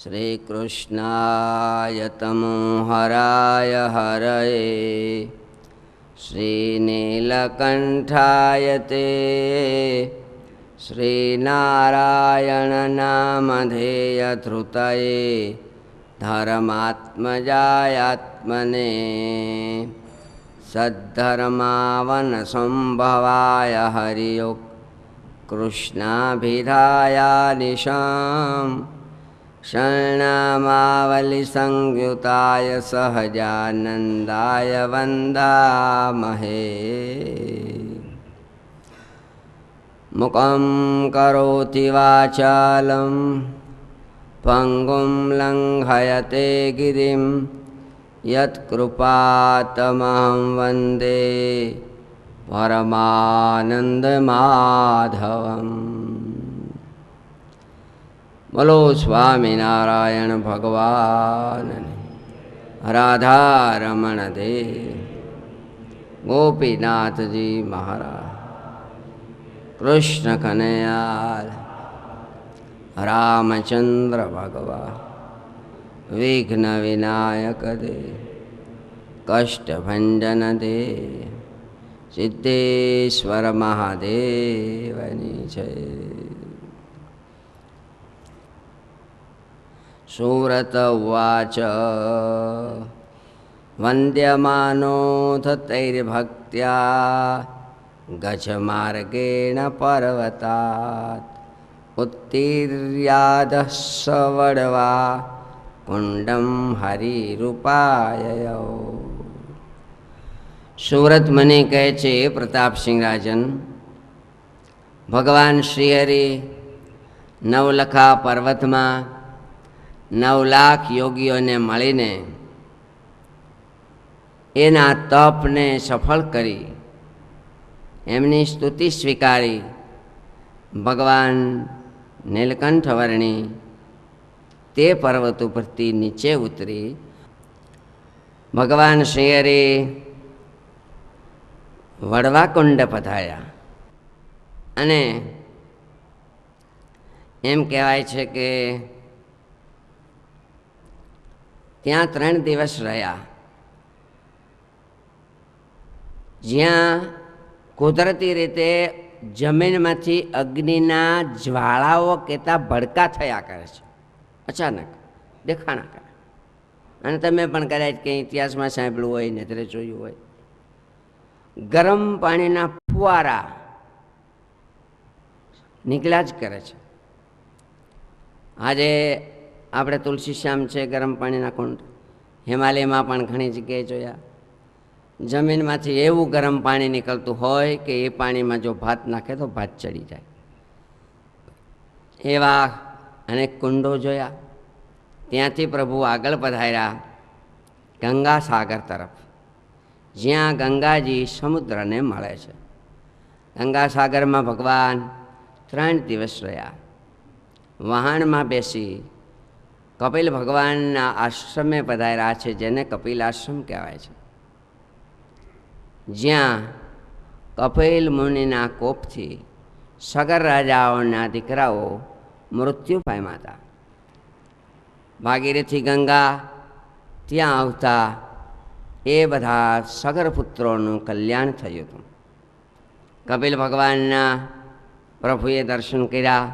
श्रीकृष्णाय तमोहराय हरये श्रीनीलकण्ठाय ते श्रीनारायणनामधेयधृतये धर्मात्मजायात्मने सद्धर्मावनसंभवाय हरियो कृष्णाभिधाया निशाम् शरणामावलिसंयुताय सहजानन्दाय वन्दामहे। मुखं करोति वाचालं पङ्गुं लङ्घयते गिरिं यत्कृपातमहं वन्दे परमानन्दमाधवम्। बोलो स्वामीनारायण भगवान राधारमण देव गोपीनाथ जी महाराज कृष्ण कन्हैया रामचंद्र भगवान विघ्न विनायक दे कष्ट भंजन दे सिद्धेश्वर महादेवनी जय। सूरत उवाच वन्द्यमानोऽथ तैर्भक्त्या गजमार्गेण पर्वतात् उत्तीर्यादः स वडवा कुंडम हरिरूपाययो। सूरत मुनि કહે છે પ્રતાપસિંહ રાજન, ભગવાન શ્રીહરિ નવલખા પર્વતમાં 9 લાખ યોગીઓને મળીને એના તપને સફળ કરી એમની સ્તુતિ સ્વીકારી ભગવાન નીલકંઠ વર્ણી તે પર્વત ઉપરથી નીચે ઉતરી ભગવાન શ્રીહરિ વડવાકુંડ પધાર્યા અને એમ કહેવાય છે કે ત્યાં 3 દિવસ રહ્યા, જ્યાં કુદરતી રીતે જમીનમાંથી અગ્નિના જ્વાળાઓ કહેતા ભડકા થયા કરે છે, અચાનક દેખાણા કરે. અને તમે પણ કદાચ કંઈ ઇતિહાસમાં સાંભળ્યું હોય, નજરે જોયું હોય, ગરમ પાણીના ફુવારા નીકળ્યા જ કરે છે. આજે આપણે તુલસીશ્યામ છે ગરમ પાણીના કુંડ, હિમાલયમાં પણ ઘણી જગ્યાએ જોયા. જમીનમાંથી એવું ગરમ પાણી નીકળતું હોય કે એ પાણીમાં જો ભાત નાખે તો ભાત ચડી જાય. એવા અનેક કુંડો જોયા. ત્યાંથી પ્રભુ આગળ પધાર્યા ગંગા સાગર તરફ, જ્યાં ગંગાજી સમુદ્રને મળે છે. ગંગા સાગરમાં ભગવાન 3 દિવસ રહ્યા. વહાણમાં બેસી કપિલ ભગવાનના આશ્રમે પધાર્યા છે, જેને કપિલ આશ્રમ કહેવાય છે, જ્યાં કપિલ મુનિના કોપથી સગર રાજાઓના દીકરાઓ મૃત્યુ પામ્યા હતા. ભાગીરથી ગંગા ત્યાં આવતા એ બધા સગર પુત્રોનું કલ્યાણ થયું હતું. કપિલ ભગવાનના પ્રભુએ દર્શન કર્યા.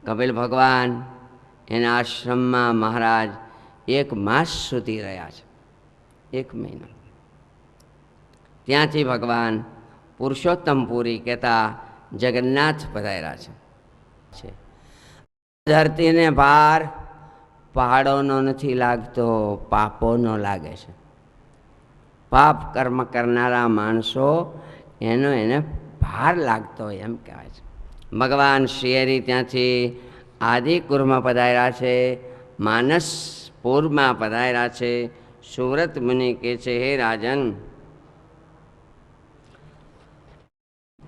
કપિલ ભગવાન એના આશ્રમમાં મહારાજ 1 માસ સુધી રહ્યા છે, 1 મહિનો. ત્યાંથી ભગવાન પુરુષોત્તમપુરી કહેતા જગન્નાથ પધાર્યા છે. ધરતીને ભાર પહાડોનો નથી લાગતો, પાપોનો લાગે છે. પાપ કર્મ કરનારા માણસો એને ભાર લાગતો હોય એમ કહેવાય છે. ભગવાન શ્રીહરિ ત્યાંથી આદિકુરમાં પધાર્યા છે, માનસપુરમાં પધાર્યા છે. સુરત મુનિ કહે છે, હે રાજન,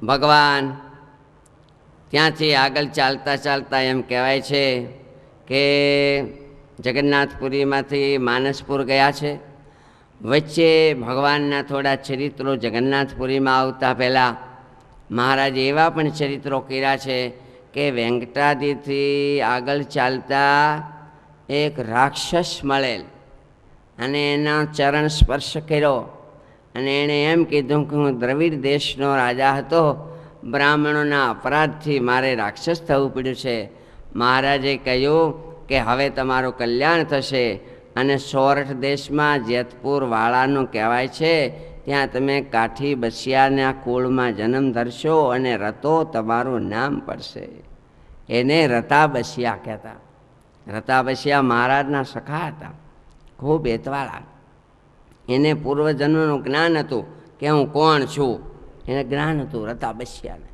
ભગવાન ત્યાંથી આગળ ચાલતા ચાલતા એમ કહેવાય છે કે જગન્નાથપુરીમાંથી માનસપુર ગયા છે. વચ્ચે ભગવાનના થોડા ચરિત્રો જગન્નાથપુરીમાં આવતા પહેલાં મહારાજે એવા પણ ચરિત્રો કર્યા છે કે વેંકટાદ્રીથી આગળ ચાલતા એક રાક્ષસ મળેલ અને એના ચરણ સ્પર્શ કર્યો અને એણે એમ કીધું કે હું દ્રવિડ દેશનો રાજા હતો, બ્રાહ્મણોના અપરાધથી મારે રાક્ષસ થવું પડ્યું છે. મહારાજે કહ્યું કે હવે તમારું કલ્યાણ થશે અને સોરઠ દેશમાં જેતપુર વાળાનું કહેવાય છે, ત્યાં તમે કાઠી બસિયાના કુળમાં જન્મ ધરશો અને રતો તમારું નામ પડશે. એને રતા બસિયા કહેતા. રતા બસિયા મહારાજના સખા હતા, ખૂબ એતવાળા. એને પૂર્વજન્મનું જ્ઞાન હતું કે હું કોણ છું, એને જ્ઞાન હતું રતા બસિયાને.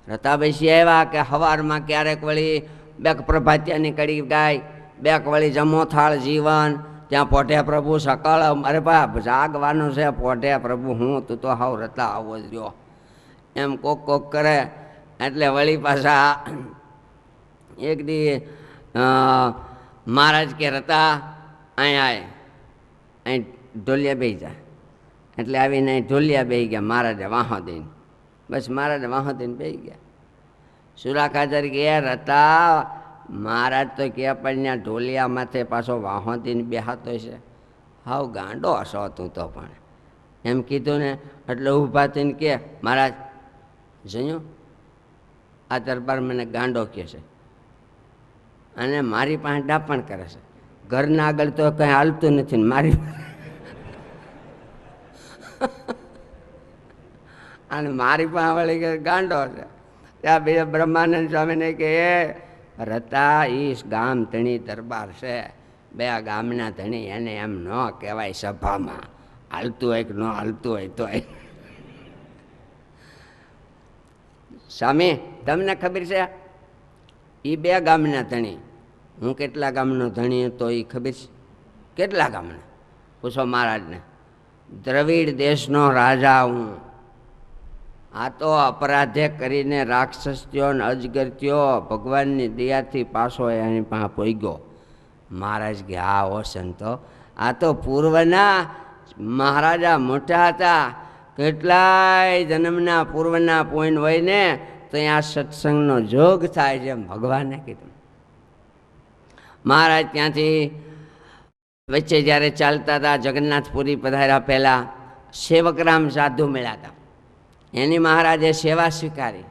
રતા બસિયા એવા કે સવારમાં ક્યારેક વળી બેક પ્રભાત્યા નીકળી ગાય, બેક વળી જમો થાળ જીવન, ત્યાં પોઢે પ્રભુ સકળ, અરે બા જાગવાનું છે પોઢે પ્રભુ, હું તું તો હાવ રતા આવો જ રહ્યો એમ કોક કોક કરે. એટલે વળી પાછા એક દી મહારાજ કે રતા અહીં આય, અહીં ઢોલિયા બેસી જાય. એટલે આવીને અહીં ઢોલિયા બેસી ગયા. મહારાજે વાહો દઈને, બસ મહારાજે વાહો દઈને બેસી ગયા. સુરા ખાચર ગયા રતા, મહારાજ તો કે પણ ઢોલિયા માથે પાછો વાહો દઈને બેહાતો છે, હાવ ગાંડો હશો તું તો પણ એમ કીધું ને. એટલે ઊભા થઈને કે મહારાજ જોયું આ દરબાર મને ગાંડો કહે છે અને મારી પાસે ડાપણ કરે છે. ઘરના આગળ તો કંઈ હાલતું નથી ને મારી અને મારી પાસે વળી કે ગાંડો છે. ત્યાં બે બ્રહ્માનંદ સ્વામીને કે એ રતા ઈશ ગામ ધણી દરબાર છે, બે ગામના ધણી, એને એમ ન કહેવાય સભામાં, હાલતું હોય કે ન હાલતું હોય તો. સ્વામી તમને ખબર છે એ બે ગામના ધણી, હું કેટલા ગામનો ધણી હતો એ ખબર છે? કેટલા ગામના પૂછો મહારાજને. દ્રવિડ દેશનો રાજા હું. આ તો અપરાધે કરીને રાક્ષસ થયો ને અજગર થયો, ભગવાનની દયાથી પાછો એની પાસે પોગ્યો. મહારાજ કે હા હો સંતો, આ તો પૂર્વના મહારાજા મોટા હતા, કેટલાય જન્મના પૂર્વના પોઈન્ટ હોય ને તો આ સત્સંગનો જોગ થાય છે, ભગવાને કીધું. મહારાજ ત્યાંથી વચ્ચે જ્યારે ચાલતા હતા જગન્નાથપુરી પધાર્યા પહેલાં સેવકરામ સાધુ મળ્યા હતા. એની મહારાજે સેવા સ્વીકારી.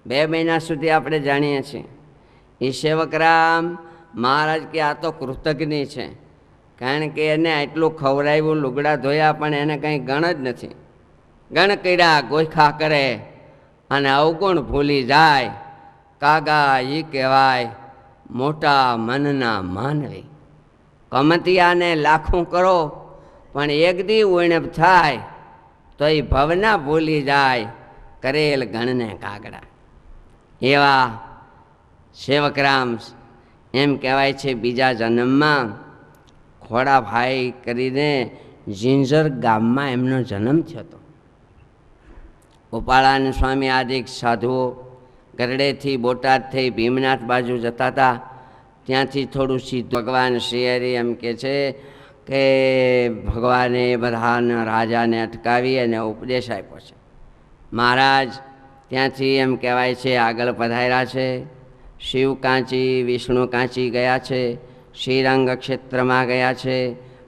2 મહિના સુધી આપણે જાણીએ છીએ. એ સેવકરામ મહારાજ કે આ તો કૃતજ્ઞ છે, કારણ કે એને આટલું ખવડાવ્યું, લુગડા ધોયા, પણ એને કંઈ ગણ જ નથી. ગણ કર્યા ગોખા કરે અને અવગુણ ભૂલી જાય. કાગા એ કહેવાય મોટા મનના માનવી. કમતિયાને લાખું કરો પણ એક દી ઉણપ થાય તો એ ભવના ભૂલી જાય, કરેલ ગણને કાગડા. એવા સેવકરામ એમ કહેવાય છે બીજા જન્મમાં ખોડાભાઈ કરીને ઝિંઝર ગામમાં એમનો જન્મ થયો હતો. ગોપાળાનંદ સ્વામી આદિક સાધુઓ ગરડેથી બોટાદ થઈ ભીમનાથ બાજુ જતા હતા. ત્યાંથી થોડું સીધું ભગવાન શ્રી હરિ એમ કહે છે કે ભગવાને બધાના રાજાને અટકાવી અને ઉપદેશ આપ્યો છે. મહારાજ ત્યાંથી એમ કહેવાય છે આગળ પધાર્યા છે. શિવ કાંચી વિષ્ણુ કાંચી ગયા છે, શ્રીરંગ ક્ષેત્રમાં ગયા છે,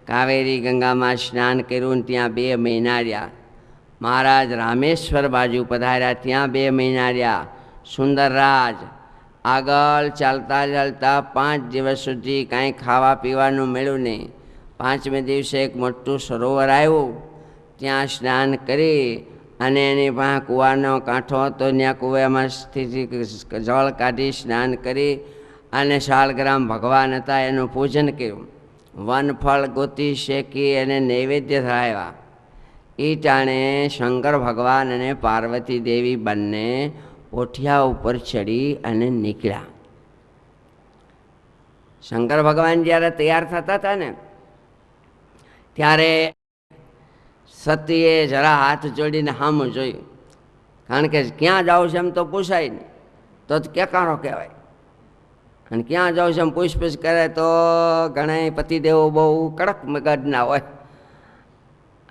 કાવેરી ગંગામાં સ્નાન કર્યું, ત્યાં 2 મહિના રહ્યા. મહારાજ રામેશ્વર બાજુ પધાર્યા, ત્યાં 2 મહિના રહ્યા. સુંદરરાજ આગળ ચાલતા ચાલતા 5 દિવસ સુધી કાંઈ ખાવા પીવાનું મળ્યું નહીં. 5મે દિવસે એક મોટું સરોવર આવ્યું, ત્યાં સ્નાન કરી અને એની પાસે કૂવાનો કાંઠો હતો, ત્યાં કૂવામાં જળ કાઢી સ્નાન કરી અને શાળગ્રામ ભગવાન હતા એનું પૂજન કર્યું. વનફળ ગોતી શેકી અને નૈવેદ્ય ધરાવ્યા. એ ટાણે શંકર ભગવાન અને પાર્વતી દેવી બંને પોઠિયા ઉપર ચડી અને નીકળ્યા. શંકર ભગવાન જ્યારે તૈયાર થતા હતા ને ત્યારે સતીએ જરા હાથ જોડીને સામું જોયું, કારણ કે ક્યાં જાઉં છે એમ તો પૂછાય નહીં, તો જ કેકારો કહેવાય. અને ક્યાં જાઉં છે એમ પૂછપૂછ કરે તો ઘણા પતિદેવો બહુ કડક મગજના હોય.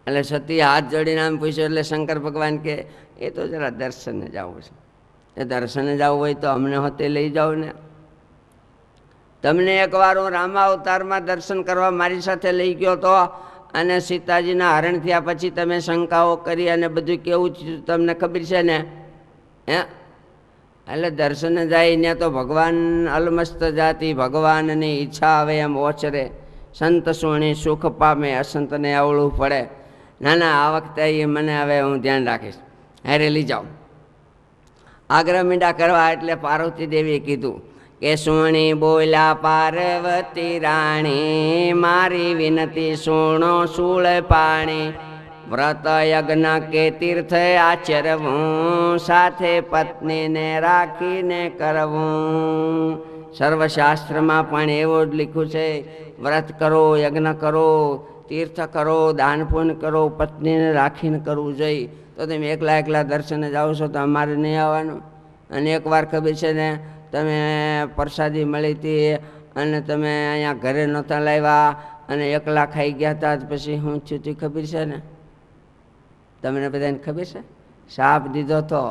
એટલે સતીએ હાથ જોડીને આમ પૂછ્યું એટલે શંકર ભગવાન કે એ તો જરા દર્શને જવું છે. એ દર્શને જવું હોય તો અમને હોતે લઈ જાઓ ને. તમને એકવાર હું રામાવતારમાં દર્શન કરવા મારી સાથે લઈ ગયો તો, અને સીતાજીના હરણ થયા પછી તમે શંકાઓ કરી અને બધું કેવું તમને ખબર છે ને. હે એટલે દર્શને જાય ને તો ભગવાન અલમસ્ત જાતિ, ભગવાનની ઈચ્છા આવે એમ ઓચરે. સંત સુણી સુખ પામે, અસંતને અવળું પડે. ના ના, આ વખતે એ મને હવે હું ધ્યાન રાખીશ, હારે લઈ જાઉં. આગ્રહ મીંડા કરવા એટલે પાર્વતી દેવીએ કીધું કે સુણી બોલ્યા પાર્વતી રાણી, મારી વિનતી સુણો શૂળ પાણી. વ્રત યજ્ઞ કે તીર્થ આચરવું, સાથે પત્નીને રાખીને કરવું. સર્વશાસ્ત્રમાં પણ એવું જ લખ્યું છે, વ્રત કરો, યજ્ઞ કરો, તીર્થ કરો, દાન પુણ્ય કરો, પત્નીને રાખીને કરવું જોઈએ. તો તમે એકલા એકલા દર્શને જાઓ છો તો અમારે નહીં આવવાનું. અને એકવાર ખબર છે ને, તમે પ્રસાદી મળી હતી અને તમે અહીંયા ઘરે નહોતા લાવ્યા અને એકલા ખાઈ ગયા હતા, પછી શું થયું તે ખબર છે ને? તમને બધાને ખબર છે? શાપ દીધો તો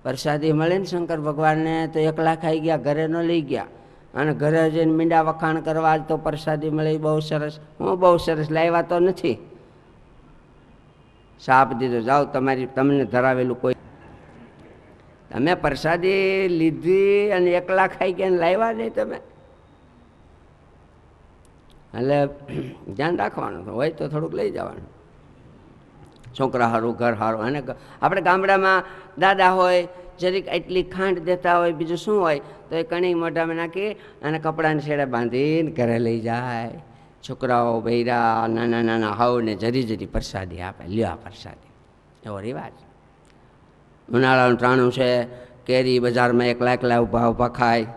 પ્રસાદી મળે ને શંકર ભગવાનને, તો એકલા ખાઈ ગયા, ઘરે ન લઈ ગયા. અને ઘરે જઈને મીંડા વખાણ કરવા તો પ્રસાદી મળી, બહુ સરસ. હું બહુ સરસ, લાવ્યા તો નથી. શાપ દીધો, જાઓ તમને ધરાવેલું કોઈ. તમે પ્રસાદી લીધી અને એકલા ખાઈ ગયા લાવ્યા નહીં તમે. એટલે ધ્યાન રાખવાનું, હોય તો થોડુંક લઈ જવાનું. છોકરા સારું, ઘર સારું. અને આપણે ગામડામાં દાદા હોય, જરીક એટલી ખાંડ દેતા હોય, બીજું શું હોય તો એ કણી મોઢામાં નાખી અને કપડાને છેડે બાંધીને ઘરે લઈ જાય. છોકરાઓ બૈરા નાના નાના હાવને જરી જરી પ્રસાદી આપે, લ્યો પ્રસાદી, એવો રિવાજ. ઉનાળાનું ટાણું છે, કેરી બજારમાં એકલા એકલા ઊભા ઊભા ખાય.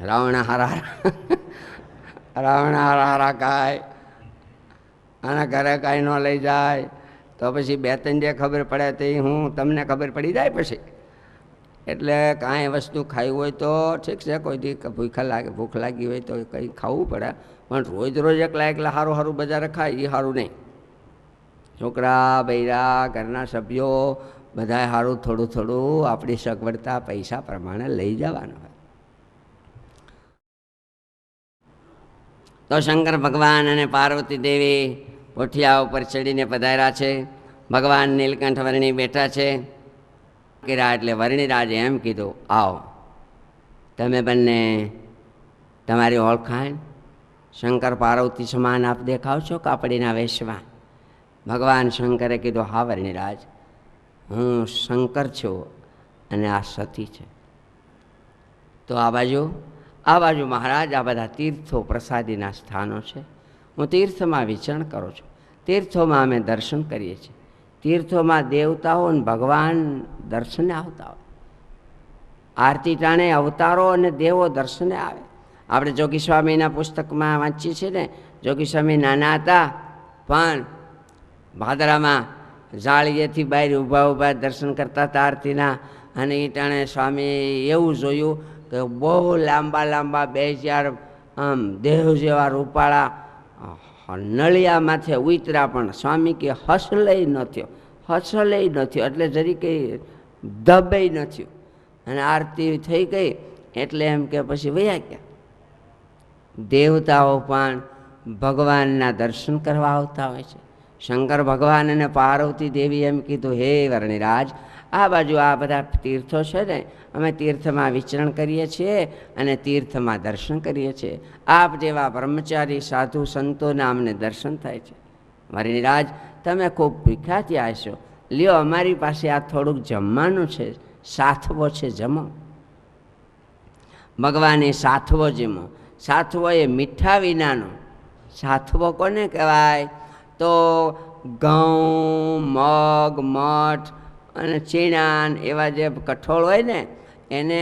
રાવણા હારા હારા ખાય અને ઘરે કાંઈ ન લઈ જાય તો પછી બે ત્રણ જે ખબર પડે તે હું તમને ખબર પડી જાય પછી. એટલે કાંઈ વસ્તુ ખાવી હોય તો ઠીક છે, કોઈ દી ભૂખ લાગી હોય તો કંઈ ખાવું પડે, પણ રોજ રોજ એકલા એકલા સારું સારું બજારે ખાય એ સારું નહીં. છોકરા બૈરા ઘરના સભ્યો બધાએ સારું થોડું થોડું આપણી સગવડતા પૈસા પ્રમાણે લઈ જવાનું હોય. તો શંકર ભગવાન અને પાર્વતી દેવી પોઠિયા ઉપર ચડીને પધાર્યા છે. ભગવાન નીલકંઠ વર્ણી બેઠા છે. એટલે વર્ણિરાજે એમ કીધું, આવો તમે બંને તમારી ઓળખાણ શંકર પાર્વતી સમાન આપ દેખાવ છો કાપડીના વેશમાં. ભગવાન શંકરે કીધું, હા વર્ણિરાજ, હું શંકર છું અને આ સતી છે. તો આ બાજુ મહારાજ આ બધા તીર્થો પ્રસાદીના સ્થાનો છે. હું તીર્થમાં વિચરણ કરું છું. તીર્થોમાં અમે દર્શન કરીએ છીએ. તીર્થોમાં દેવતાઓ અને ભગવાન દર્શને આવતા હોય. આરતી ટાણે અવતારો અને દેવો દર્શને આવે. આપણે જોગી સ્વામીના પુસ્તકમાં વાંચીએ છીએ ને, જોગી સ્વામી નાના હતા પણ ભાદરામાં જાળીએથી બહાર ઊભા ઊભા દર્શન કરતા હતા આરતીના. અને એ ટાણે સ્વામી એવું જોયું કે બહુ લાંબા લાંબા 2000 આમ દેહ જેવા રૂપાળા નળિયા માથે ઉતર્યા, પણ સ્વામી કે હસલય ન થયો, એટલે જરી કંઈ દબે ન થયું. અને આરતી થઈ ગઈ એટલે એમ કે પછી વયા ગયા. દેવતાઓ પણ ભગવાનના દર્શન કરવા આવતા હોય છે. શંકર ભગવાન અને પાર્વતી દેવી એમ કીધું, હે વર્ણિરાજ, આ બાજુ આ બધા તીર્થો છે ને, અમે તીર્થમાં વિચરણ કરીએ છીએ અને તીર્થમાં દર્શન કરીએ છીએ. આપ જેવા બ્રહ્મચારી સાધુ સંતોના અમને દર્શન થાય છે. વર્ણિરાજ, તમે ખૂબ ભૂખ્યા થયા હશો, લ્યો અમારી પાસે આ થોડુંક જમવાનું છે, સાથવો છે, જમો. ભગવાને સાથવો જમો. સાથવો એ મીઠા વિનાનો. સાથવો કોને કહેવાય? તો ઘઉં, મગ, મઠ અને ચીણા એવા જે કઠોળ હોય ને એને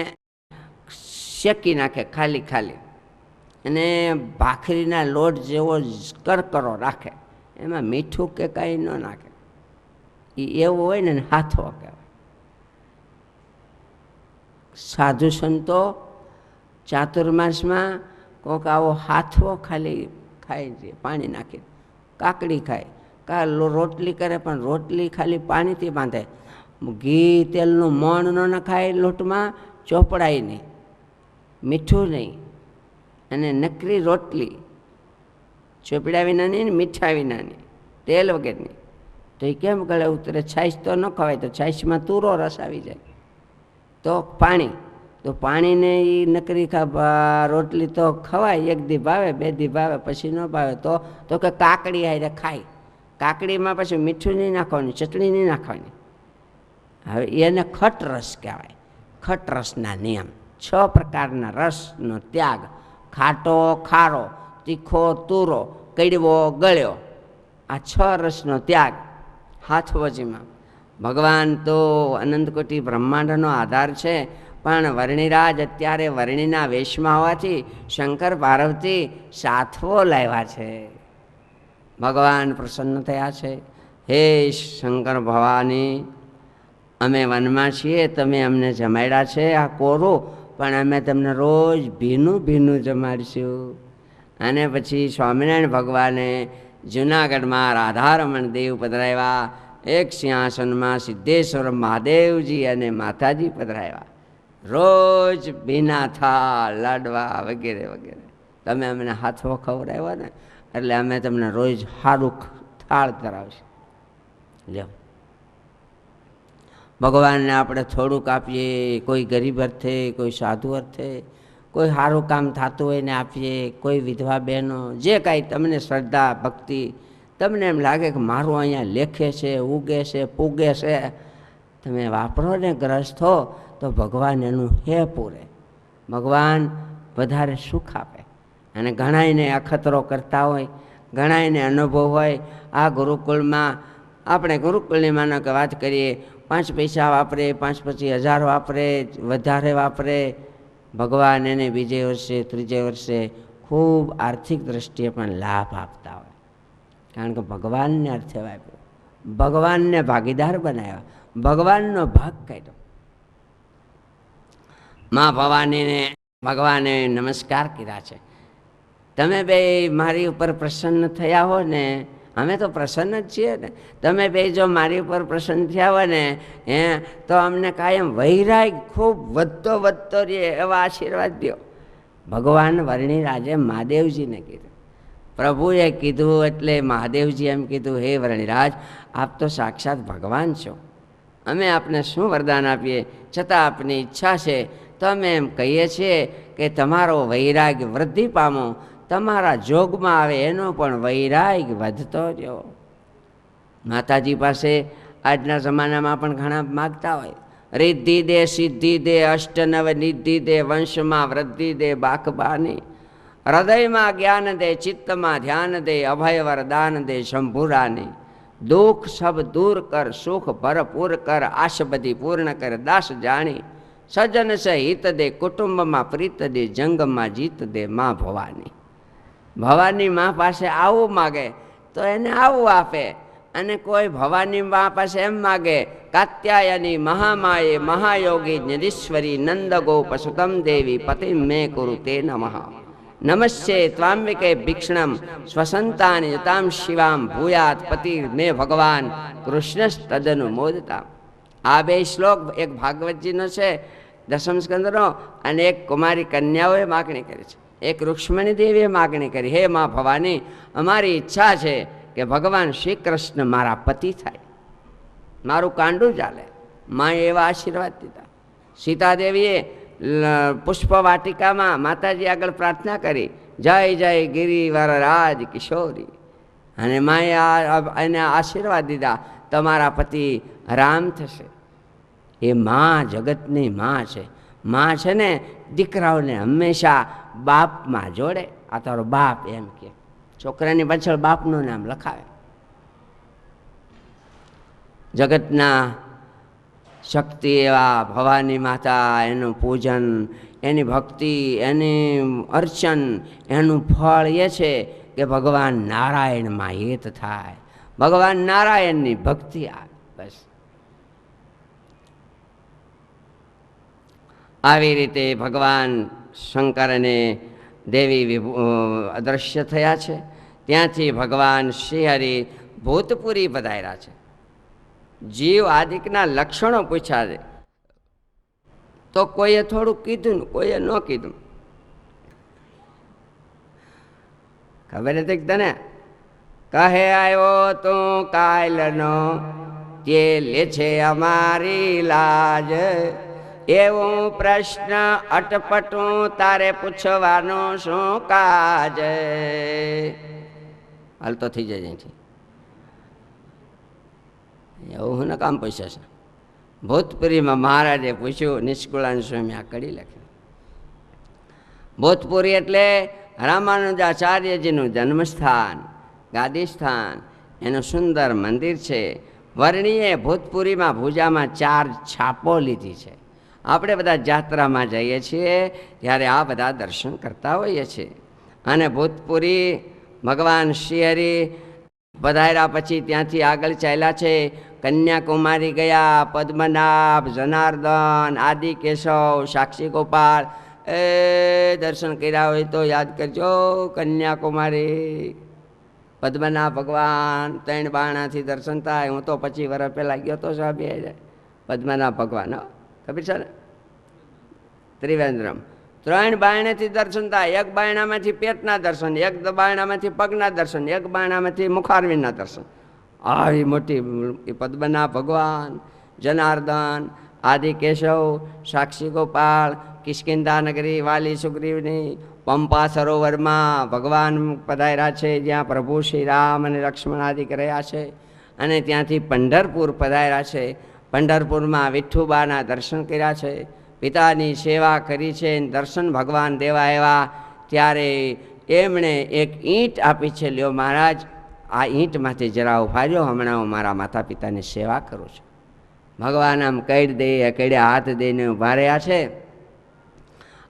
શેકી નાખે ખાલી, અને ભાખરીના લોટ જેવો કરકરો રાખે, એમાં મીઠું કે કાંઈ ન નાખે. એ એવું હોય ને હાથવો કહેવાય. સાધુ સંતો ચાતુર્માસમાં કોક આવો હાથવો ખાલી ખાય છે, પાણી નાખી, કાકડી ખાય, રોટલી કરે પણ રોટલી ખાલી પાણીથી બાંધે. ઘી તેલનું મોણ ન નખાય લોટમાં, ચોપડાય નહીં, મીઠું નહીં, અને નકરી રોટલી ચોપડા વિનાની ને મીઠા વિનાની, તેલ વગરની. તો એ કેમ ગળે ઉતરે? છાશ તો ન ખવાય, તો છાશમાં તુરો રસ આવી જાય. તો પાણી, તો પાણીને એ નકરી રોટલી તો ખવાય, એક દી ભાવે, બે દી ભાવે, પછી ન ભાવે તો કે કાકડી હારે ખાય. કાકડીમાં પછી મીઠું નહીં નાખવાનું, ચટણી નહીં નાખવાની. હવે એને ખટરસ કહેવાય. ખટરસના નિયમ 6 પ્રકારના રસનો ત્યાગ: ખાટો, ખારો, તીખો, તુરો, કડવો, ગળ્યો. આ 6 રસનો ત્યાગ હાથવજીમાં. ભગવાન તો અનંતકોટી બ્રહ્માંડનો આધાર છે, પણ વર્ણિરાજ અત્યારે વર્ણિના વેશમાં હોવાથી શંકર પાર્વતી સાથવો લાવ્યા છે. ભગવાન પ્રસન્ન થયા છે. હે શંકર ભવાની, અમે વનમાં છીએ, તમે અમને જમાડ્યા છે આ કોરું, પણ અમે તમને રોજ ભીનું ભીનું જમાડીશું. અને પછી સ્વામિનારાયણ ભગવાને જૂનાગઢમાં રાધારમણ દેવ પધરાવ્યા. એક સિંહાસનમાં સિદ્ધેશ્વર મહાદેવજી અને માતાજી પધરાવ્યા. રોજ ભીના થાળ, લાડવા વગેરે વગેરે. તમે અમને હાથવો ખવડાવ્યા ને, એટલે અમે તમને રોજ સારું થાળ ધરાવશું. લ્યો, ભગવાનને આપણે થોડુંક આપીએ, કોઈ ગરીબ અર્થે, કોઈ સાધુ અર્થે, કોઈ સારું કામ થતું હોય ને આપીએ, કોઈ વિધવા બહેનો, જે કાંઈ તમને શ્રદ્ધા ભક્તિ, તમને એમ લાગે કે મારું અહીંયા લેખે છે, ઉગે છે, પૂગે છે, તમે વાપરો ને ગ્રસ્ત હો, તો ભગવાન એનું હે પૂરે. ભગવાન વધારે સુખ આપે. અને ઘણાયને અખતરો કરતા હોય, ઘણાયને અનુભવ હોય. આ ગુરુકુળમાં આપણે ગુરુકુળની માનો કે વાત કરીએ, 5 પૈસા વાપરે, 5-25 હજાર વાપરે, વધારે વાપરે, ભગવાન એને બીજે વર્ષે, ત્રીજે વર્ષે ખૂબ આર્થિક દ્રષ્ટિએ પણ લાભ આપતા હોય. કારણ કે ભગવાનને અર્થે વાપર્યો, ભગવાનને ભાગીદાર બનાવ્યા, ભગવાનનો ભાગ કાઢ્યો. મા ભવાનીને ભગવાને નમસ્કાર કર્યા છે. તમે બે મારી ઉપર પ્રસન્ન થયા હો ને, અમે તો પ્રસન્ન જ છીએ ને, તમે બે જો મારી ઉપર પ્રસન્ન થયા હોય ને તો અમને કાયમ વૈરાગ ખૂબ વધતો રહે એવા આશીર્વાદ દો. ભગવાન વર્ણિરાજે મહાદેવજીને કીધું, પ્રભુએ કીધું એટલે મહાદેવજી એમ કીધું, હે વર્ણિરાજ, આપ તો સાક્ષાત ભગવાન છો, અમે આપને શું વરદાન આપીએ? છતાં આપની ઈચ્છા છે તો અમે એમ કહીએ છીએ કે તમારો વૈરાગ વૃદ્ધિ પામો, તમારા જોગમાં આવે એનો પણ વૈરાગ વધતો રહ્યો. માતાજી પાસે આજના જમાનામાં પણ ઘણા માગતા હોય, રિદ્ધિ દે, સિદ્ધિ દે, અષ્ટનવ નિધિ દે, વંશમાં વૃદ્ધિ દે બાકબાની, હૃદયમાં જ્ઞાન દે, ચિત્તમાં ધ્યાન દે, અભય વરદાન દે શંભુરાની, દુઃખ સબ દૂર કર, સુખ ભરપૂર કર, આશ બધી પૂર્ણ કર દાસ જાણી, સજન સે હિત દે, કુટુંબમાં પ્રીત દે, જંગમાં જીત દે મા ભવાની. ભવાની મા પાસે આવું માગે તો એને આવું આપે, અને કોઈ ભવાની મા પાસે એમ માગે, કાત્યાયની મહામાયે મહાયોગી નિરીશ્વરી નંદ ગોપ સુતમ દેવી પતિ મે કુરુ તે નમઃ, નમસ્યે ત્વામ્બિકે ભિક્ષણમ સ્વસંતાની જતામ શિવામ ભૂયાત પતિ મે ભગવાન કૃષ્ણસ્તદનુ મોદતા. આ 2 શ્લોક એક ભાગવતજીનો છે 10મ સ્કંદનો, અને એક કુમારી કન્યાઓએ માગણી કરી છે. એક રૂક્ષ્મણી દેવીએ માગણી કરી, હે મા ભવાની, અમારી ઈચ્છા છે કે ભગવાન શ્રી કૃષ્ણ મારા પતિ થાય, મારું કાંડું ચાલે. માએ એવા આશીર્વાદ દીધા. સીતાદેવીએ પુષ્પ વાટિકામાં માતાજી આગળ પ્રાર્થના કરી, જય જય ગિરિવર રાજ કિશોરી, અને માએ એને આશીર્વાદ દીધા, તમારા પતિ રામ થશે. એ મા જગતની મા છે. મા છે ને દીકરાઓને હંમેશા બાપમાં જોડે. આ તારો બાપ એમ કે, છોકરાની પાછળ બાપનું નામ લખાવે. જગતના શક્તિ એવા ભવાની માતા, એનું પૂજન, એની ભક્તિ, એની અર્ચન, એનું ફળ એ છે કે ભગવાન નારાયણમાં હેત થાય, ભગવાન નારાયણની ભક્તિ આવે. બસ આવી રીતે ભગવાન શંકર અને દેવી અદૃશ્ય થયા છે. ત્યાંથી ભગવાન શ્રીહરિ ભૂતપુરી પધાર્યા છે. જીવ આદિકના લક્ષણો પૂછ્યા છે તો કોઈએ થોડું કીધું ને કોઈએ ન કીધું. ખબર હતી કે તને? કહે આવ્યો તું કાયલનો, તે લે છે અમારી લાજ, એવું પ્રશ્ન અટપટું તારે પૂછવાનો શું કાજ? હાલ તો થઈ જાય છે એવું હું કામ પૂછે છે. ભૂતપુરીમાં મહારાજે પૂછ્યું, નિષ્કુળાન સ્વામી આ કડી લખ્યું. ભૂતપુરી એટલે રામાનુજાચાર્યજીનું જન્મસ્થાન, ગાદીસ્થાન, એનું સુંદર મંદિર છે. વર્ણીએ ભૂતપુરીમાં ભુજામાં 4 છાપો લીધી છે. આપણે બધા જાત્રામાં જઈએ છીએ ત્યારે આ બધા દર્શન કરતા હોઈએ છીએ. અને ભૂતપુરી ભગવાન શ્રીહરિ પધાર્યા પછી ત્યાંથી આગળ ચાલ્યા છે, કન્યાકુમારી ગયા, પદ્મનાભ, જનાર્દન, આદિ કેશવ, સાક્ષી ગોપાલ એ દર્શન કર્યા હોય તો યાદ કરજો. કન્યાકુમારી પદ્મનાભ ભગવાન 3 બાણાથી દર્શન થાય. હું તો 25 વર્ષ પહેલાં ગયો તો સાહેબ પદ્મનાભ ભગવાન, ખબર છે ને? ત્રિવેન્દ્રમ 3 બાયણેથી દર્શન થાય. 1 બાયણામાંથી પેટના દર્શન, 1 બાયણામાંથી પગના દર્શન, 1 બાયણામાંથી મુખારવિંદના દર્શન. આવી મોટી પદ્મનાભ ભગવાન, જનાર્દન, આદિ કેશવ, સાક્ષી ગોપાલ, કિષ્કિંધા નગરી, વાલી સુગ્રીવની, પંપા સરોવરમાં ભગવાન પધાર્યા છે, જ્યાં પ્રભુ શ્રી રામ અને લક્ષ્મણ આદિ રહ્યા છે. અને ત્યાંથી પંઢરપુર પધાર્યા છે. પંઢરપુરમાં વિઠ્ઠુબાના દર્શન કર્યા છે, પિતાની સેવા કરી છે. દર્શન ભગવાન દેવા આવ્યા ત્યારે એમણે એક ઈંટ આપી છે, લ્યો મહારાજ આ ઈંટમાંથી જરા ઉફાર્યો, હમણાં હું મારા માતા પિતાની સેવા કરું છું. ભગવાન આમ કઈ દે કડે હાથ દઈને ઊભા રહ્યા છે.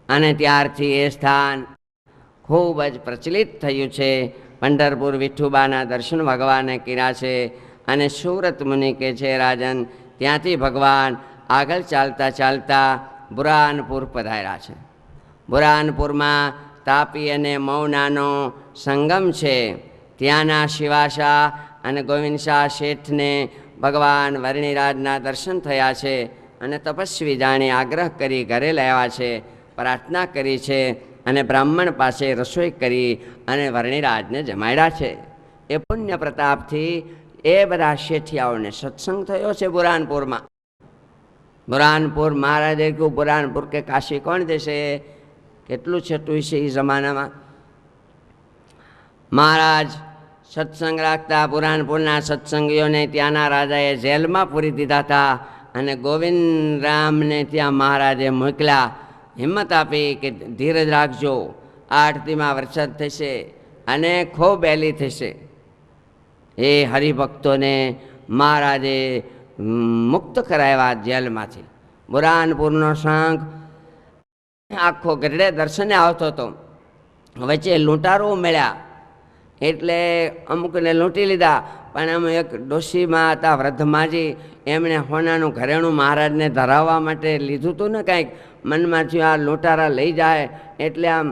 અને ત્યારથી એ સ્થાન ખૂબ જ પ્રચલિત થયું છે. પંઢરપુર વિઠ્ઠુબાના દર્શન ભગવાને કર્યા છે. અને સુરત મુનિ કે છે રાજન, ત્યાંથી ભગવાન આગળ ચાલતા ચાલતા બુરાનપુર પધાર્યા છે. બુરાનપુરમાં તાપી અને મૌનાનો સંગમ છે. ત્યાંના શિવાશા અને ગોવિંદશાહ શેઠને ભગવાન વર્ણિરાજના દર્શન થયા છે. અને તપસ્વી જાણી આગ્રહ કરી ઘરે લાવ્યા છે, પ્રાર્થના કરી છે અને બ્રાહ્મણ પાસે રસોઈ કરી અને વર્ણિરાજને જમાડ્યા છે. એ પુણ્ય પ્રતાપથી એ બધા શેઠિયાઓને સત્સંગ થયો છે બુરાનપુરમાં. બુરાનપુર મહારાજે કહ્યું, બુરાનપુર કે કાશી કોણ દેશે? કેટલું છેટું છે એ જમાનામાં. મહારાજ સત્સંગ રાખતા. બુરાનપુરના સત્સંગીઓને ત્યાંના રાજાએ જેલમાં પૂરી દીધા હતા. અને ગોવિંદ રામને ત્યાં મહારાજે મોકલ્યા, હિંમત આપી કે ધીરજ રાખજો, આ આરતીમાં વરસાદ થશે અને ખૂબ એલી થશે. એ હરિભક્તોને મહારાજે મુક્ત કરાવ્યા જેલમાંથી. બુરાનપુરનો સંઘ આખો ગઢડે દર્શને આવતો હતો. વચ્ચે લૂંટારો મળ્યા એટલે અમુકને લૂંટી લીધા. પણ અમે એક ડોશીમાં હતા, વૃદ્ધમાજી, એમણે હોનાનું ઘરેણું મહારાજને ધરાવવા માટે લીધું હતું ને કાંઈક. મનમાંથી આ લૂંટારા લઈ જાય એટલે આમ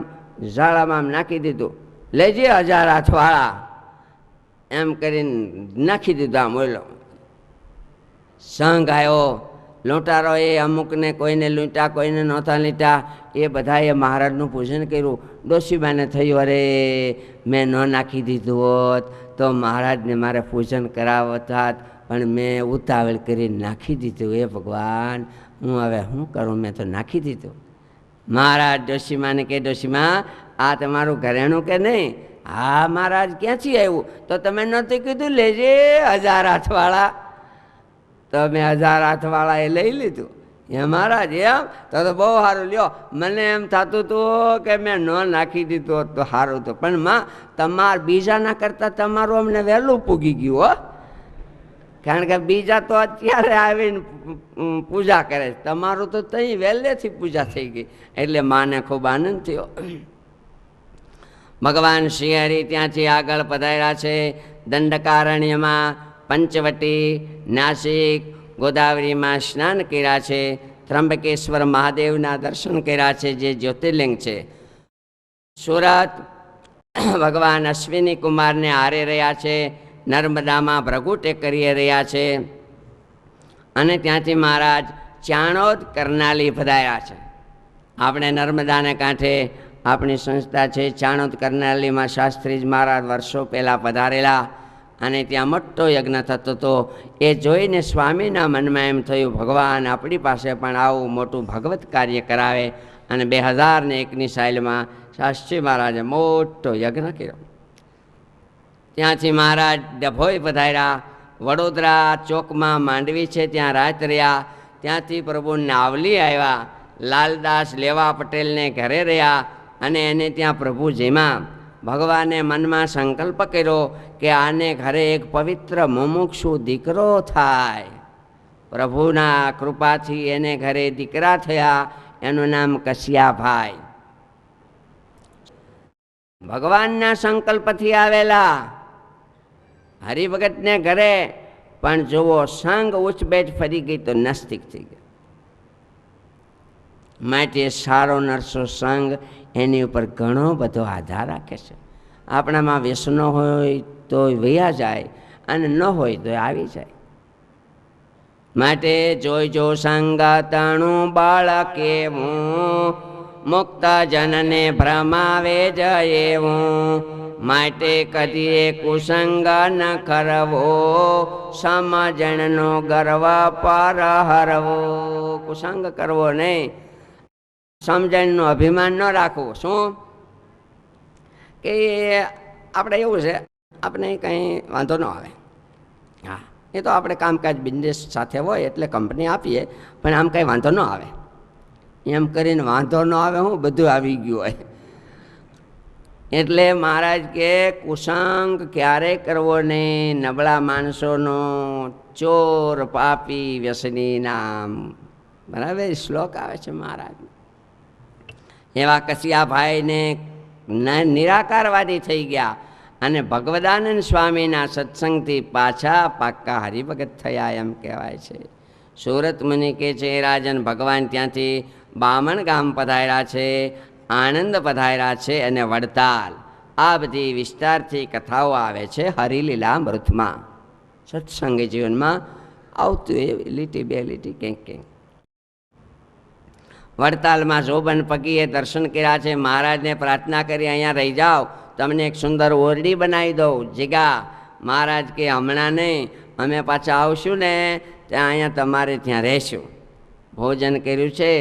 ઝાડામાં આમ નાખી દીધું, લેજે 1000 હાથવાળા એમ કરીને નાખી દીધું. આમ ઓલો સંઘ આવ્યો. લૂંટારોએ અમુકને કોઈને લૂંટ્યા, કોઈને નહોતા લૂંટ્યા. એ બધાએ મહારાજનું પૂજન કર્યું. ડોશીબાને થયું, અરે મેં ન નાખી દીધું હોત તો મહારાજને મારે પૂજન કરાવત, પણ મેં ઉતાવળ કરી નાખી દીધું. એ ભગવાન, હું હવે શું કરું? મેં તો નાખી દીધું. મહારાજ ડોશીમાને કે, ડોશીમા આ તમારું ઘરેણું કે નહીં? હા મહારાજ. ક્યાંથી આવ્યું? તો તમે નહોતું કીધું લેજે 1000 હાથવાળા? તો મેં 1000 હાથવાળા એ લઈ લીધું. એ મહારાજ એમ? તો બહુ સારું. લ્યો, મને એમ થતું હતું કે મેં ન નાખી દીધું હોત તો સારું હતું, પણ માં બીજાના કરતાં તમારું અમને વહેલું પૂગી ગયું હો. કારણ કે બીજા તો અત્યારે આવીને પૂજા કરે છે, તમારું તો ત્યાં વહેલેથી પૂજા થઈ ગઈ. એટલે માને ખૂબ આનંદ થયો. ભગવાન શ્રીહરિ ત્યાંથી આગળ પધાર્યા છે. દંડકારણ્યમાં પંચવટી, નાસિક, ગોદાવરીમાં સ્નાન કર્યા છે. ત્રંબકેશ્વર મહાદેવના દર્શન કર્યા છે, જે જ્યોતિર્લિંગ છે. સુરત ભગવાન અશ્વિની કુમારને હારે રહ્યા છે. નર્મદામાં ભૃગુ ટેકરીએ રહ્યા છે. અને ત્યાંથી મહારાજ ચાણોદ કરનાલી પધાર્યા છે. આપણે નર્મદાને કાંઠે આપણી સંસ્થા છે ચાણોદ કરનાલીમાં શાસ્ત્રીજ મહારાજ વર્ષો પહેલાં પધારેલા અને ત્યાં મોટો યજ્ઞ થતો હતો. એ જોઈને સ્વામીના મનમાં એમ થયું ભગવાન આપણી પાસે પણ આવું મોટું ભગવત કાર્ય કરાવે. અને 2001ની સાલમાં શાસ્ત્રી મહારાજે મોટો યજ્ઞ કર્યો. ત્યાંથી મહારાજ ડભોઈ પધાર્યા. વડોદરા ચોકમાં માંડવી છે ત્યાં રાત રહ્યા. ત્યાંથી પ્રભુ નાવલી આવ્યા, લાલદાસ લેવા પટેલને ઘરે રહ્યા અને એને ત્યાં પ્રભુ જેમાં ભગવાને મનમાં સંકલ્પ કર્યો કે આને ઘરે એક પવિત્ર મુમુક્ષુ દીકરો થાય. પ્રભુના કૃપાથી એને ઘરે દીકરા થયા, એનું નામ કશિયાભાઈ. ભગવાનના સંકલ્પથી આવેલા હરિભગતને ઘરે પણ જુઓ સંગ ઉચ્ચબેટ ફરી ગઈ તો નાસ્તિક થઈ ગયા. માટે સારો નરસો સંગ એની ઉપર ઘણો બધો આધાર રાખે છે. આપણામાં વ્યસનો હોય તો વયા જાય અને ન હોય તો આવી જાય. માટે જોઈજો સંગતણું બાળક એવું, મુક્ત જનને ભ્રમાવે જયેવું. માટે કદીએ કુસંગ ન કરવો, સમજણનો ગર્વ પર હરવો. કુસંગ કરવો નહીં, સમજણનું અભિમાન ન રાખવું. શું કે આપણે એવું છે, આપણે કંઈ વાંધો ન આવે. હા, એ તો આપણે કામકાજ બિઝનેસ સાથે હોય એટલે કંપની આપીએ, પણ આમ કંઈ વાંધો ન આવે એમ કરીને વાંધો ન આવે. હું બધું આવી ગયું હોય. એટલે મહારાજ કે કુસંગ ક્યારેય કરવો નહીં. નબળા માણસોનો ચોર પાપી વ્યસની નામ. બરાબર શ્લોક આવે છે મહારાજ. એવા કશિયાભાઈને નિરાકારવાદી થઈ ગયા અને ભગવદાનંદ સ્વામીના સત્સંગથી પાછા પાક્કા હરિભગત થયા એમ કહેવાય છે. સુરત મુનિ કે છે રાજન ભગવાન ત્યાંથી બામણ ગામ પધાર્યા છે, આણંદ પધાર્યા છે અને વડતાલ. આ બધી વિસ્તારથી કથાઓ આવે છે હરિલીલામૃતમાં. સત્સંગી જીવનમાં આવતું એવી લીટી બે લીટી કંઈક કંઈક. વડતાલમાં શોભન પગીએ દર્શન કર્યા છે. મહારાજને પ્રાર્થના કરી અહીંયા રહી જાઓ, તમને એક સુંદર ઓરડી બનાવી દઉં જગ્યા. મહારાજ કે હમણાં નહીં, અમે પાછા આવશું ને ત્યાં અહીંયા તમારે ત્યાં રહેશું. ભોજન કર્યું છે.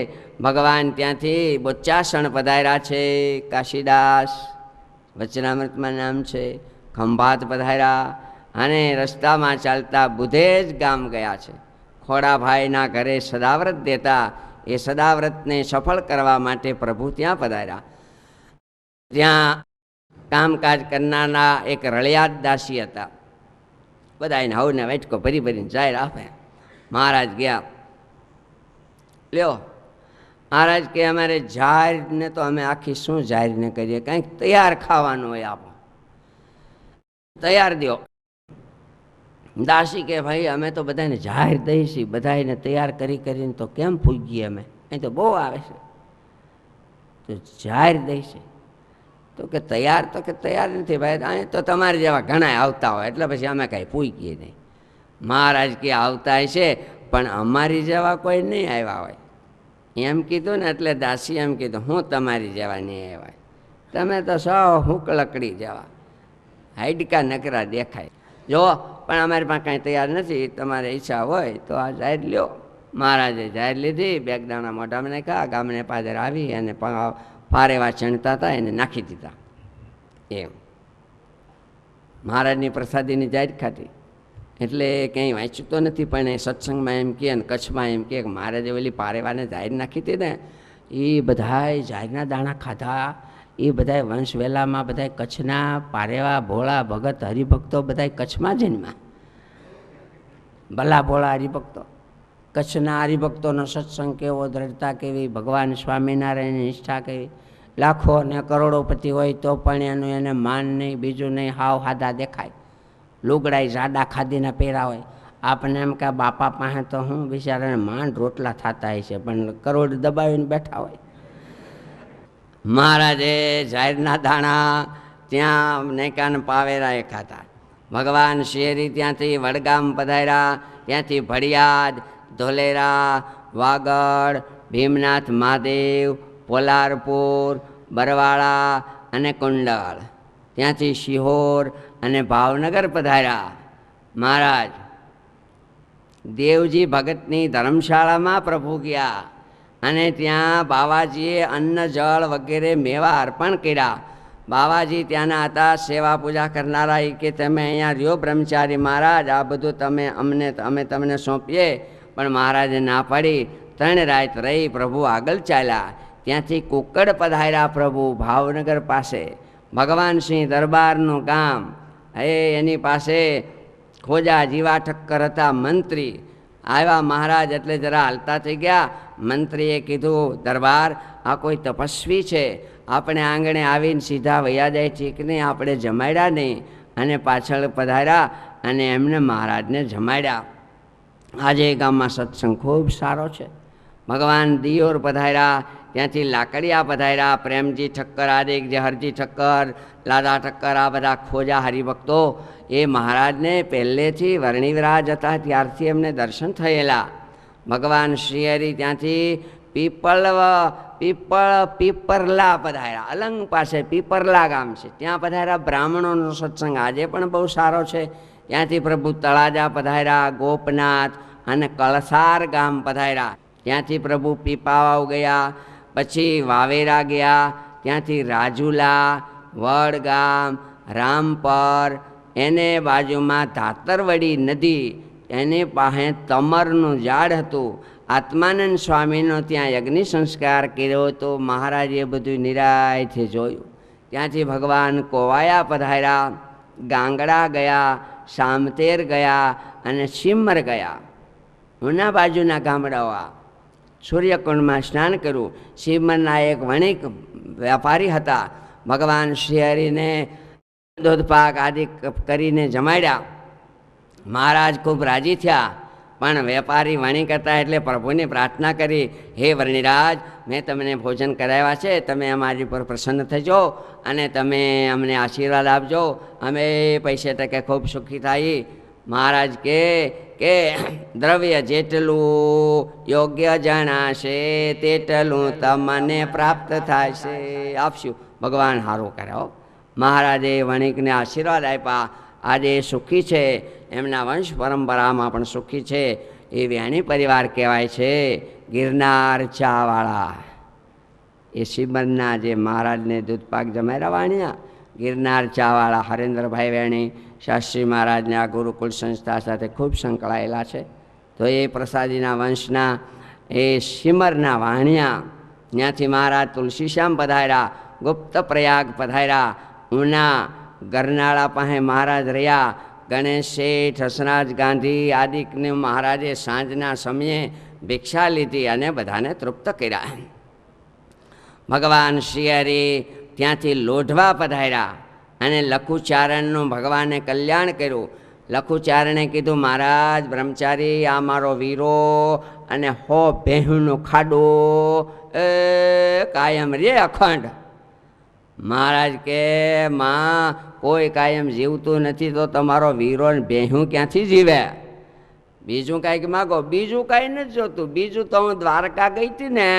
ભગવાન ત્યાંથી બોચાસણ પધાર્યા છે. કાશીદાસ વચનામૃતમાં નામ છે. ખંભાત પધાર્યા અને રસ્તામાં ચાલતા બુધેજ ગામ ગયા છે. ખોડાભાઈના ઘરે સદાવ્રત દેતા, એ સદાવ્રતને સફળ કરવા માટે પ્રભુ ત્યાં પધાર્યા. ત્યાં કામકાજ કરનારના એક રળિયાત દાસી હતા. બધા એને હવને વેચકો ભરી ભરીને જાહેર આપે. મહારાજ ગયા, લ્યો. મહારાજ કે અમારે જાહેરને તો અમે આખી શું જાહેરને કરીએ, કંઈક તૈયાર ખાવાનું હોય આપો, તૈયાર દો. દાસી કે ભાઈ અમે તો બધાને જાહેર દઈએ છીએ, બધાને તૈયાર કરી કરીને તો કેમ ફૂગીએ અમે, અહીં તો બહુ આવે છે, તો જાહેર દઈશે. તો કે તૈયાર નથી ભાઈ, અહીં તો તમારે જેવા ઘણા આવતા હોય એટલે પછી અમે કાંઈ પૂગીએ નહીં. મહારાજ કે આવતા છે પણ અમારી જેવા કોઈ નહીં આવ્યા હોય એમ કીધું ને. એટલે દાસી એમ કીધું હું તમારી જેવા નહીં આવ્યા, તમે તો સૌ હુંક લકડી જેવા, હાઈડકા નકરા દેખાય. જો પણ અમારી પાસે કાંઈ તૈયાર નથી, તમારે ઈચ્છા હોય તો આ જાહેર લ્યો. મહારાજે જાહેર લીધી, બેગદાણા મોઢામાં નાખ્યા, ગામને પાદર આવી અને પારેવા ચણતા હતા એને નાખી દીધા. એમ મહારાજની પ્રસાદીની જાહેર ખાધી. એટલે કંઈ વાંચ્યું તો નથી પણ એ સત્સંગમાં એમ કહે ને કચ્છમાં એમ કહે મહારાજે ઓલી પારેવાને જાહેર નાખી હતી ને, એ બધાય જાહેરના દાણા ખાધા. એ બધાય વંશવેલામાં બધાય કચ્છના પારેવા ભોળા ભગત હરિભક્તો બધાય કચ્છમાં જન્મ્યા. ભલા ભોળા હરિભક્તો, કચ્છના હરિભક્તોનો સત્સંગ કેવો, દ્રઢતા કેવી, ભગવાન સ્વામિનારાયણની નિષ્ઠા કેવી. લાખો ને કરોડોપતિ હોય તો પણ એનું એને માન નહીં, બીજું નહીં, હાવ હાદા દેખાય. લુગડાઈ જાડા ખાદીના પહેરા હોય. આપણને એમ કે બાપા પાસે તો હું બિચારાને માંડ રોટલા થતા હોય છે, પણ કરોડ દબાવીને બેઠા હોય. મહારાજે જાહેરના દાણા ત્યાં નેકાન પાવેરા ખાતા. ભગવાન શેરી ત્યાંથી વડગામ પધાર્યા, ત્યાંથી ભડિયાદ, ધોલેરા, વાગડ, ભીમનાથ મહાદેવ, પોલારપુર, બરવાળા અને કુંડળ, ત્યાંથી શિહોર અને ભાવનગર પધાર્યા. મહારાજ દેવજી ભગતની ધર્મશાળામાં પ્રભુ ગયા અને ત્યાં બાવાજીએ અન્ન જળ વગેરે મેવા અર્પણ કર્યા. બાવાજી ત્યાંના હતા, સેવા પૂજા કરનારા. એ કે તમે અહીંયા રહ્યો બ્રહ્મચારી મહારાજ, આ બધું અમે તમને સોંપીએ. પણ મહારાજે ના પાડી. 3 રાત રહી પ્રભુ આગળ ચાલ્યા. ત્યાંથી કુકડ પધાર્યા પ્રભુ, ભાવનગર પાસે ભગવાનસિંહ દરબારનું ગામ. એની પાસે ખોજા જીવા ઠક્કર હતા મંત્રી. આવ્યા મહારાજ એટલે જરા હાલતા થઈ ગયા. મંત્રીએ કીધું, દરબાર આ કોઈ તપસ્વી છે, આપણે આંગણે આવીને સીધા વયા જાય ઠીક નહીં, આપણે જમાડ્યા નહીં. અને પાછળ પધાર્યા અને એમને મહારાજને જમાડ્યા. આજે ગામમાં સત્સંગ ખૂબ સારો છે. ભગવાન દિયોર પધાર્યા, ત્યાંથી લાકડિયા પધાર્યા. પ્રેમજી ઠક્કર, આદિક હરજી ઠક્કર, લાદા ઠક્કર, આ બધા ખોજા હરિભક્તો એ મહારાજને પહેલેથી વર્ણિવરાજ હતા ત્યારથી એમને દર્શન થયેલા. ભગવાન શ્રીહરિ ત્યાંથી પીપરલા પધાર્યા. અલંગ પાસે પીપરલા ગામ છે, ત્યાં પધાર્યા. બ્રાહ્મણોનો સત્સંગ આજે પણ બહુ સારો છે. ત્યાંથી પ્રભુ તળાજા પધાર્યા, ગોપનાથ અને કળસાર ગામ પધાર્યા. ત્યાંથી પ્રભુ પીપાવાવ ગયા, પછી વાવેરા ગયા, ત્યાંથી રાજુલા, વડગામ, રામપર, એને બાજુમાં ધાતરવડી નદી, એની પાસે તમરનું ઝાડ હતું. આત્માનંદ સ્વામીનો ત્યાં યજ્ઞ સંસ્કાર કર્યો હતો. મહારાજે બધું નિરાયથી જોયું. ત્યાંથી ભગવાન કોવાયા પધાર્યા, ગાંગડા ગયા, સામતેર ગયા અને સિમર ગયા. ઉના બાજુના ગામડાઓ સૂર્યકુંડમાં સ્નાન કર્યું. સિમરના એક વણિક વેપારી હતા. ભગવાન શ્રીહરિને દૂધપાક આદિ કરીને જમાડ્યા. મહારાજ ખૂબ રાજી થયા. પણ વેપારી વણિક હતા એટલે પ્રભુને પ્રાર્થના કરી, હે વર્ણિરાજ, મેં તમને ભોજન કરાવ્યા છે, તમે અમારી પર પ્રસન્ન થજો અને તમે અમને આશીર્વાદ આપજો, અમે પૈસે ટકે ખૂબ સુખી થાય. મહારાજ કે દ્રવ્ય જેટલું યોગ્ય જણાશે તેટલું તમને પ્રાપ્ત થશે, આપશું. ભગવાન સારું કર્યો. મહારાજે વણિકને આશીર્વાદ આપ્યા. આજે સુખી છે, એમના વંશ પરંપરામાં પણ સુખી છે. એ વેણી પરિવાર કહેવાય છે. ગિરનાર ચાવાળા એ સિમરના જે મહારાજને દૂધપાક જમાડ્યા વાણિયા, ગિરનાર ચાવાળા હરેન્દ્રભાઈ વેણી શાસ્ત્રી મહારાજને આ ગુરુકુળ સંસ્થા સાથે ખૂબ સંકળાયેલા છે. તો એ પ્રસાદીના વંશના એ સિમરના વાણિયા. ત્યાંથી મહારાજ તુલસીશ્યામ પધાર્યા, ગુપ્ત પ્રયાગ પધાર્યા. ઉના ગરનાળા પાસે મહારાજ રહ્યા. ગણેશ શેઠ, હસનાજ ગાંધી આદિકને મહારાજે સાંજના સમયે ભિક્ષા લીધી અને બધાને તૃપ્ત કર્યા. ભગવાન શ્રીહરિ ત્યાંથી લોઢવા પધાર્યા અને લખુચારણનું ભગવાને કલ્યાણ કર્યું. લખુચારણે કીધું, મહારાજ બ્રહ્મચારી આ મારો વીરો અને 100 ભેહુંનું ખાડું કાયમ રે અખંડ. મહારાજ કે, માં કોઈ કાયમ જીવતું નથી તો તમારો વીરો ભેહું ક્યાંથી જીવે? બીજું કાંઈક માગો. બીજું કાંઈ નથી જોતું. બીજું તો હું દ્વારકા ગઈ હતી ને,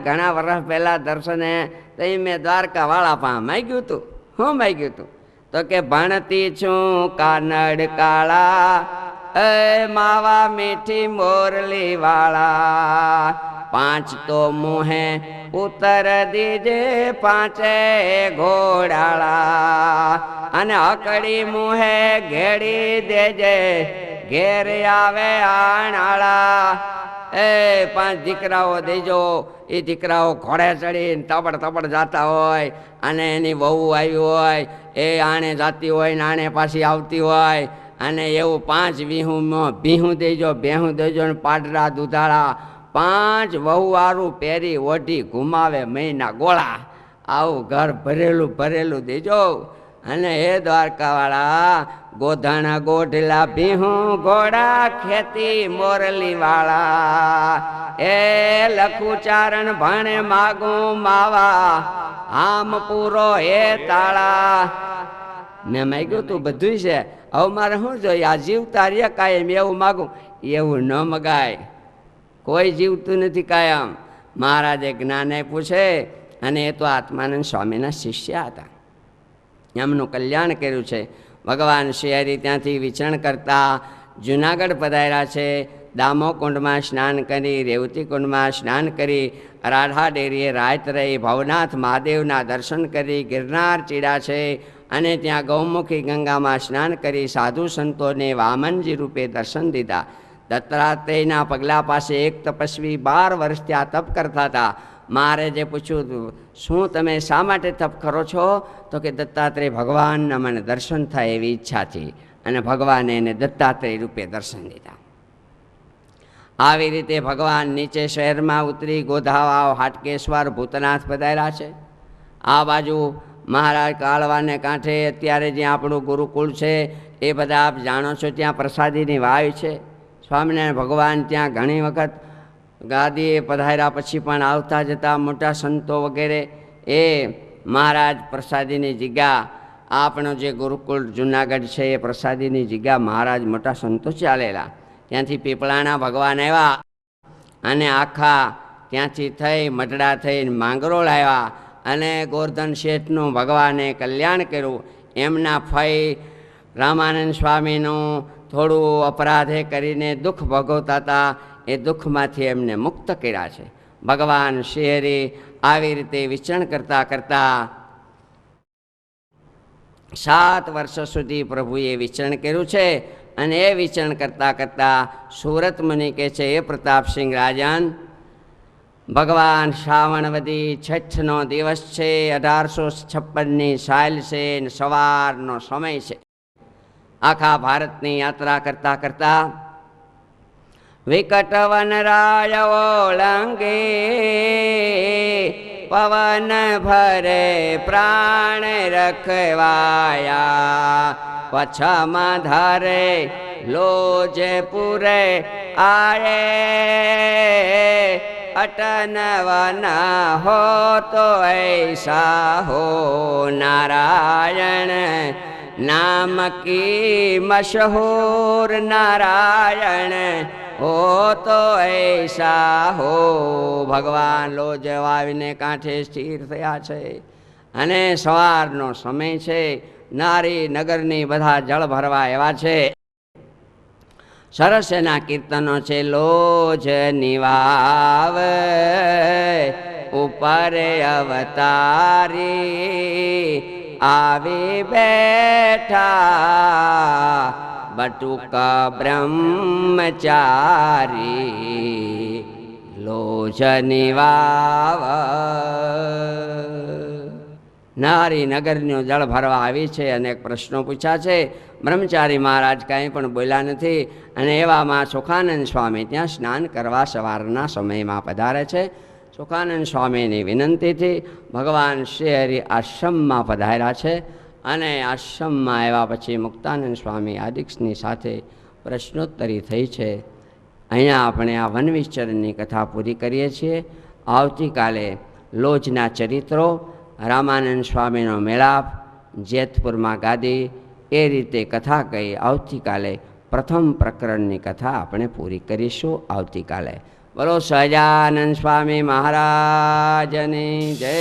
ઘણા વર્ષ પહેલાં દર્શને તઈ મેં દ્વારકા વાળા પા માગ્યું હતું. શું માગ્યું હતું? તો કે ભણતી છું કાનડ કાળા, માવા મીઠી મોરલી વાળા, 5 તો મુહે ઉતર દીજે 5 ઘોડાળા, અને અકડી મુહે ઘેડી દેજે ઘેર આવે આણાળા. 5 દીકરાઓ દેજો. એ દીકરાઓ ઘોડે ચડીને તબડ જતા હોય અને એની વહુ આવી હોય, એ આણે જાતી હોય ને આણે પાછી આવતી હોય, અને એવું 5 ભીહું દેજો, ભેહું દેજો ને પાડરા દૂધાળા. 5 વહુવારું પહેરી ઓઢી ઘુમાવે મહિના ગોળા. આવું ઘર ભરેલું દેજો. અને એ દ્વારકાવાળા ગોધાણા ગોઢલા ભીહું ઘોડા ખેતી મોરલી વાળા, એ લખુચારણ ભણે માગું માવા આમ પૂરો હે તાળા. મેં માગ્યું તું બધું છે, હવે મારે શું જોઈએ? આ જીવતા રે કાયમ એવું માગું. એવું ન મગાય. કોઈ જીવતું નથી કાયમ. મહારાજે જ્ઞાને પૂછે, અને એ તો આત્માનંદ સ્વામીના શિષ્ય હતા, એમનું કલ્યાણ કર્યું છે. ભગવાન શ્રી હરિ ત્યાંથી વિચરણ કરતા જુનાગઢ પધાર્યા છે. દામોકુંડમાં સ્નાન કરી, રેવતી કુંડમાં સ્નાન કરી, રાઢા ડેરીએ રાત રહી, ભવનાથ મહાદેવના દર્શન કરી, ગિરનાર ચીડા છે, અને ત્યાં ગૌમુખી ગંગામાં સ્નાન કરી સાધુ સંતોને વામનજી રૂપે દર્શન દીધા. દત્તાત્રેયના પગલા પાસે એક તપસ્વી 12 વર્ષ ત્યાં તપ કરતા હતા. મહારાજે પૂછ્યું, શું તમે શા માટે તપ કરો છો? તો કે દત્તાત્રેય ભગવાનના મને દર્શન થાય એવી ઈચ્છાથી, અને ભગવાને એને દત્તાત્રેય રૂપે દર્શન દીધા. આવી રીતે ભગવાન નીચે શહેરમાં ઉતરી ગોધાવાવ, હાટકેશ્વર, ભૂતનાથ પધાર્યા છે. આ બાજુ મહારાજ કાળવાને કાંઠે અત્યારે જ્યાં આપણું ગુરુકુળ છે એ બધા આપ જાણો છો, ત્યાં પ્રસાદીની વાવ છે. સ્વામિનારાયણ ભગવાન ત્યાં ઘણી વખત ગાદીએ પધાર્યા પછી પણ આવતા જતા મોટા સંતો વગેરે એ મહારાજ પ્રસાદીની જગ્યા, આપણો જે ગુરુકુળ જુનાગઢ છે એ પ્રસાદીની જગ્યા મહારાજ મોટા સંતો ચાલેલા. ત્યાંથી પીપળાના ભગવાન આવ્યા અને આખા ત્યાંથી થઈ મઢડા થઈને માંગરોળ આવ્યા, અને ગોરધન શેઠનું ભગવાને કલ્યાણ કર્યું. એમના ફઈ રામાનંદ સ્વામીનું થોડું અપરાધે કરીને દુઃખ ભોગવતા હતા, એ દુઃખમાંથી એમને મુક્ત કર્યા છે. ભગવાન શ્રી હરિ આવી રીતે વિચરણ કરતાં કરતાં 7 વર્ષ સુધી પ્રભુએ વિચરણ કર્યું છે. અને એ વિચરણ કરતાં કરતાં સુરત મુનિ કહે છે, એ પ્રતાપસિંહ રાજન, ભગવાન શ્રાવણવદી છઠ્ઠનો દિવસ છે, 1856ની સાલ છે, સવારનો સમય છે. આખા ભારતની યાત્રા કરતાં કરતાં વિકટ વનરાય ઓળંગે, પવન ભરે પ્રાણ રખવાયા, પછમાં ધારે લોજ પૂરે આયે, અટન વન હો તો ऐसा हो, नारायण नाम की मशहूर, नारायण हो तो ऐसा हो. ભગવાન લોજ વાવીને કાંઠે સ્થિર થયા છે, અને સવારનો સમય છે. નારી નગરની બધા જળ ભરવા એવા છે. સરસ એના કીર્તનો છે. લોજ નિવાવ ઉપર અવતારી, આવી બેઠા બટુક બ્રહ્મચારી, લોજ નિવાવ. નારી નગરનું જળ ભરવા આવી છે. અનેક પ્રશ્નો પૂછ્યા છે. બ્રહ્મચારી મહારાજ કાંઈ પણ બોલ્યા નથી. અને એવામાં સુખાનંદ સ્વામી ત્યાં સ્નાન કરવા સવારના સમયમાં પધારે છે. સુખાનંદ સ્વામીની વિનંતીથી ભગવાન શ્રી હરિ આશ્રમમાં પધાર્યા છે. અને આશ્રમમાં આવ્યા પછી મુક્તાનંદ સ્વામી આદિક્ષની સાથે પ્રશ્નોત્તરી થઈ છે. અહીંયા આપણે આ વન વિચરણની કથા પૂરી કરીએ છીએ. આવતીકાલે લોજના ચરિત્રો, રામાનંદ સ્વામીનો મેળાપ, જેતપુરમાં ગાદી, એ રીતે કથા કહી આવતીકાલે પ્રથમ પ્રકરણની કથા આપણે પૂરી કરીશું. આવતીકાલે બોલો સહજાનંદ સ્વામી મહારાજની જય.